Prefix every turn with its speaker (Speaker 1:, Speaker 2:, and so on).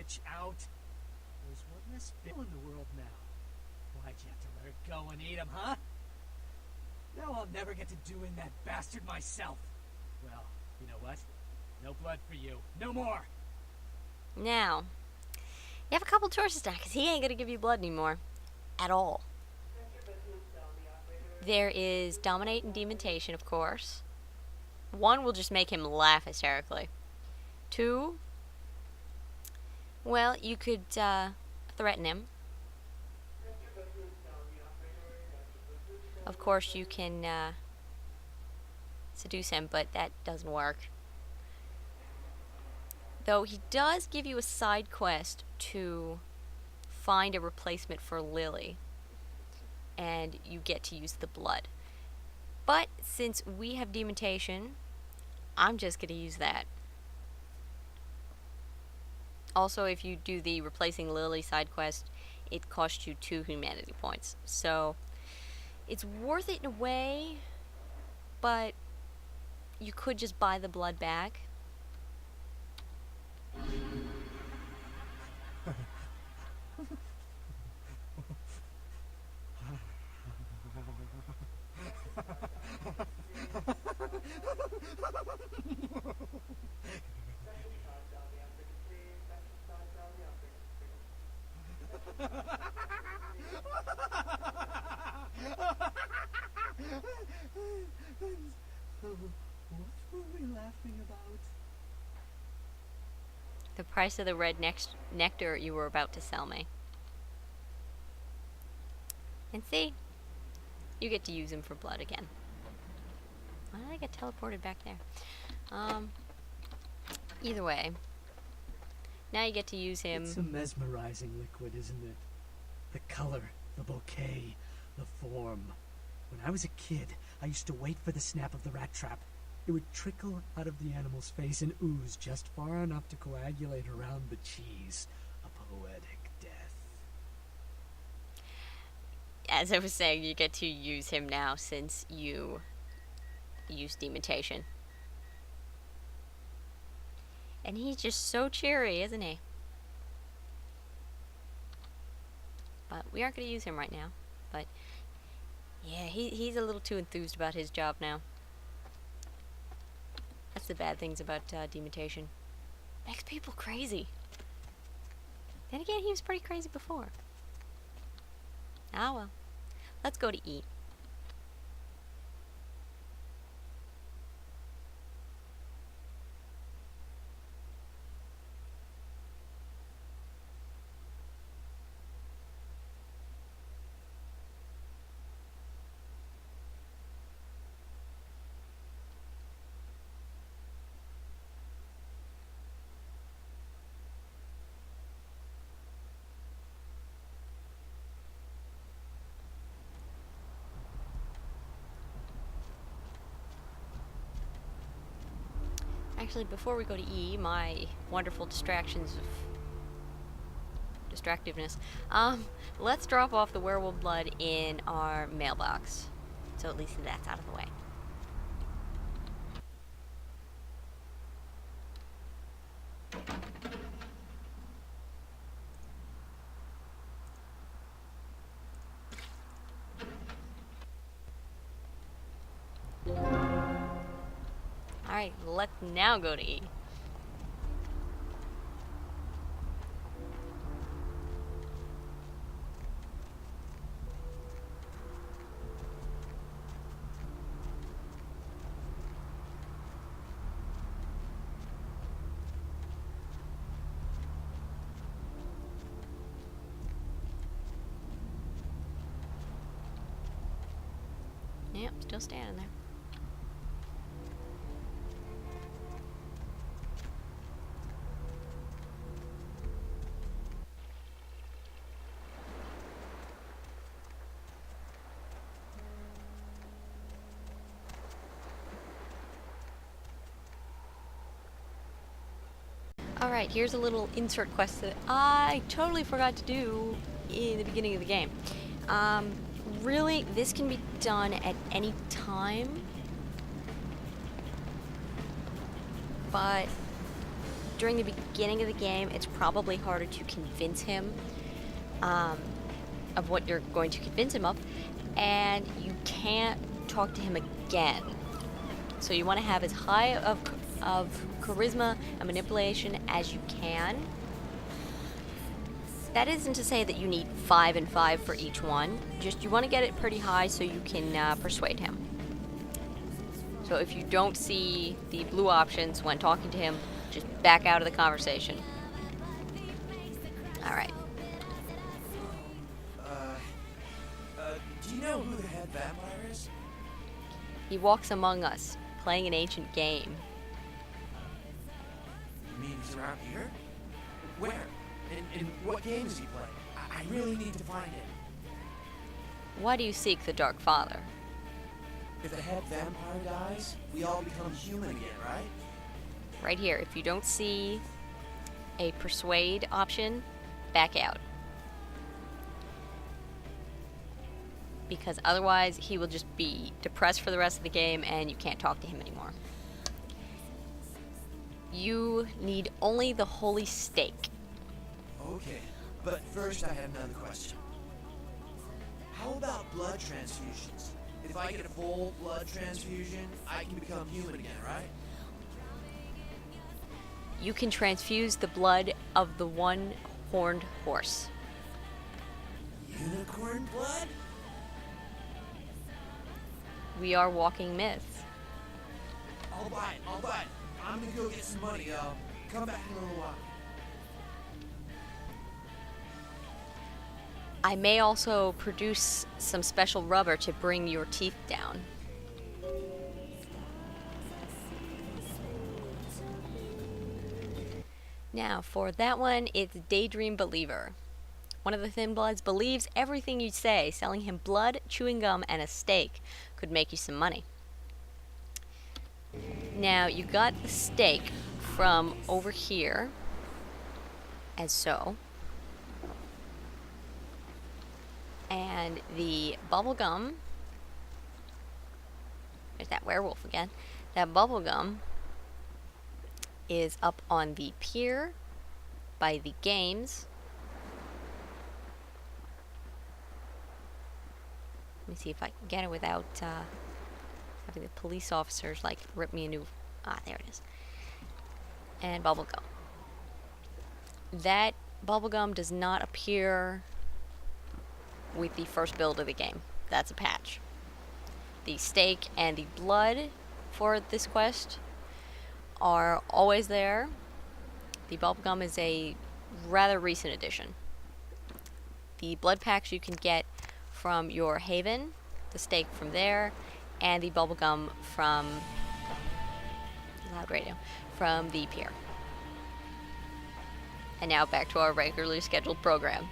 Speaker 1: bitch out. There's one less bill in the world now. Why'd you have to let her go and eat him, huh? Now I'll never get to doing that bastard myself. Well, you know what? No blood for you. No more!
Speaker 2: Now, you have a couple choices now, because he ain't gonna give you blood anymore. At all. There is Dominate and Demontation, of course. 1 will just make him laugh hysterically. 2, well, you could threaten him. Of course, you can seduce him, but that doesn't work. Though he does give you a side quest to find a replacement for Lily, and you get to use the blood. But since we have Demontation, I'm just going to use that. Also, if you do the replacing Lily side quest, it costs you 2 humanity points. So it's worth it in a way, but you could just buy the blood back.
Speaker 1: What were we laughing about?
Speaker 2: The price of the red nectar you were about to sell me. And see, you get to use him for blood again. Why did I get teleported back there? Either way, now you get to use him.
Speaker 1: It's a mesmerizing liquid, isn't it? The color, the bouquet, the form. When I was a kid, I used to wait for the snap of the rat trap. It would trickle out of the animal's face and ooze just far enough to coagulate around the cheese. A poetic death.
Speaker 2: As I was saying, you get to use him now since you use Demontation. And he's just so cheery, isn't he? But we aren't going to use him right now. But yeah, he's a little too enthused about his job now. That's the bad things about Demontation. Makes people crazy. Then again, he was pretty crazy before. Ah well. Let's go to E. Actually, before we go to E, my wonderful distractions of distractiveness, let's drop off the werewolf blood in our mailbox. So at least that's out of the way. Alright, let's now go to E. Yep, still standing there. Alright, here's a little insert quest that I totally forgot to do in the beginning of the game. Really, this can be done at any time, but during the beginning of the game, it's probably harder to convince him of what you're going to convince him of, and you can't talk to him again. So you want to have as high of charisma and manipulation as you can. That isn't to say that you need 5 and 5 for each one. Just you want to get it pretty high so you can persuade him. So if you don't see the blue options when talking to him, just back out of the conversation. Alright.
Speaker 3: Do you know who the head vampire is?
Speaker 2: He walks among us, playing an ancient game.
Speaker 3: You mean he's around here? Where? And what game is he playing? I really need to find him.
Speaker 2: Why do you seek the Dark Father?
Speaker 3: If the head vampire dies, we all become human again, right?
Speaker 2: Right here. If you don't see a persuade option, back out. Because otherwise he will just be depressed for the rest of the game and you can't talk to him anymore. You need only the holy stake.
Speaker 3: Okay, but first I have another question. How about blood transfusions? If I get a full blood transfusion, I can become human again, right?
Speaker 2: You can transfuse the blood of the one-horned horse.
Speaker 3: Unicorn blood?
Speaker 2: We are walking myths.
Speaker 3: I'll buy it. I'm gonna go get some money. Come back in a little while.
Speaker 2: I may also produce some special rubber to bring your teeth down. Now, for that one, it's Daydream Believer. One of the Thin Bloods believes everything you say. Selling him blood, chewing gum, and a steak could make you some money. Now, you got the steak from over here, as so. And the bubble gum, there's that werewolf again. That bubble gum is up on the pier by the games. Let me see if I can get it without having the police officers like rip me a new. Ah, there it is. And bubblegum. That bubblegum does not appear with the first build of the game. That's a patch. The steak and the blood for this quest are always there. The bubblegum is a rather recent addition. The blood packs you can get from your haven, the steak from there, and the bubblegum from loud radio from the pier. And now back to our regularly scheduled program.